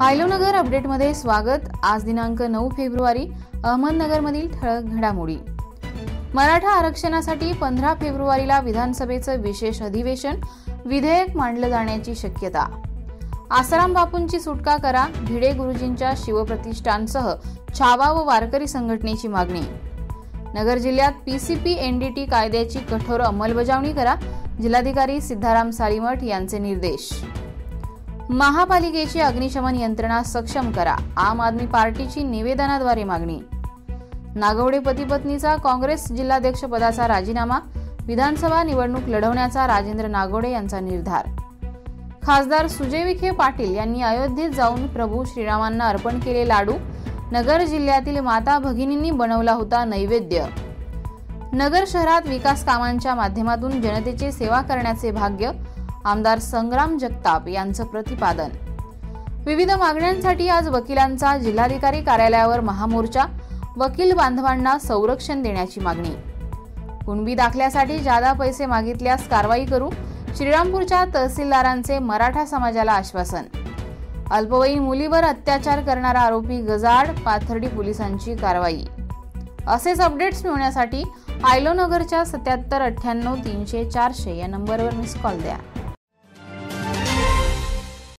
आयलोनगर अपडेटमध्ये स्वागत। आज दिनांक 9 फेब्रुवारी अहमदनगरमधील ठळक घडामोडी। मराठा आरक्षणासाठी 15 फेब्रुवारीला विधानसभेचं विशेष अधिवेशन, विधेयक मांडलं जाण्याची शक्यता। आसाराम बापूंची सुटका करा, भिडे गुरुजींच्या शिवप्रतिष्ठानसह छावा व वारकरी संघटनेची मागणी। नगर जिल्ह्यात पीसीपी एनडीटी कायद्याची कठोर अंमलबजावणी करा, जिल्हाधिकारी सिद्धाराम सालीमठ यांचे निर्देश। महापालिकेची अग्निशमन यंत्रणा सक्षम करा, आम आदमी पार्टीची निवेदनाद्वारे मागणी। नागवडे पती पत्नीचा काँग्रेस जिल्हाध्यक्ष पदाचा राजीनामा, विधानसभा निवडणूक लढवण्याचा राजेंद्र नागवडे यांचा निर्धार। खासदार सुजय विखे पाटील यांनी अयोध्येत जाऊन प्रभू श्रीरामांना अर्पण केले लाडू, नगर जिल्ह्यातील माता भगिनींनी बनवला होता नैवेद्य। नगर शहरात विकास कामांच्या माध्यमातून जनतेची सेवा करण्याचे भाग्य, आमदार संग्राम जगताप यांचं प्रतिपादन। विविध मागण्यांसाठी आज वकिलांचा जिल्हाधिकारी कार्यालयावर महामोर्चा, वकील बांधवांना संरक्षण देण्याची मागणी। कुणबी दाखल्यासाठी जादा पैसे मागितल्यास कारवाई करू, श्रीरामपूरच्या तहसीलदारांचे मराठा समाजाला आश्वासन। अल्पवयीन मुलीवर अत्याचार करणारा आरोपी गजाआड, पाथर्डी पोलिसांची कारवाई। असेच अपडेट्स मिळवण्यासाठी आयलोनगरच्या 77 98 300 400 या नंबरवर मिस कॉल द्या।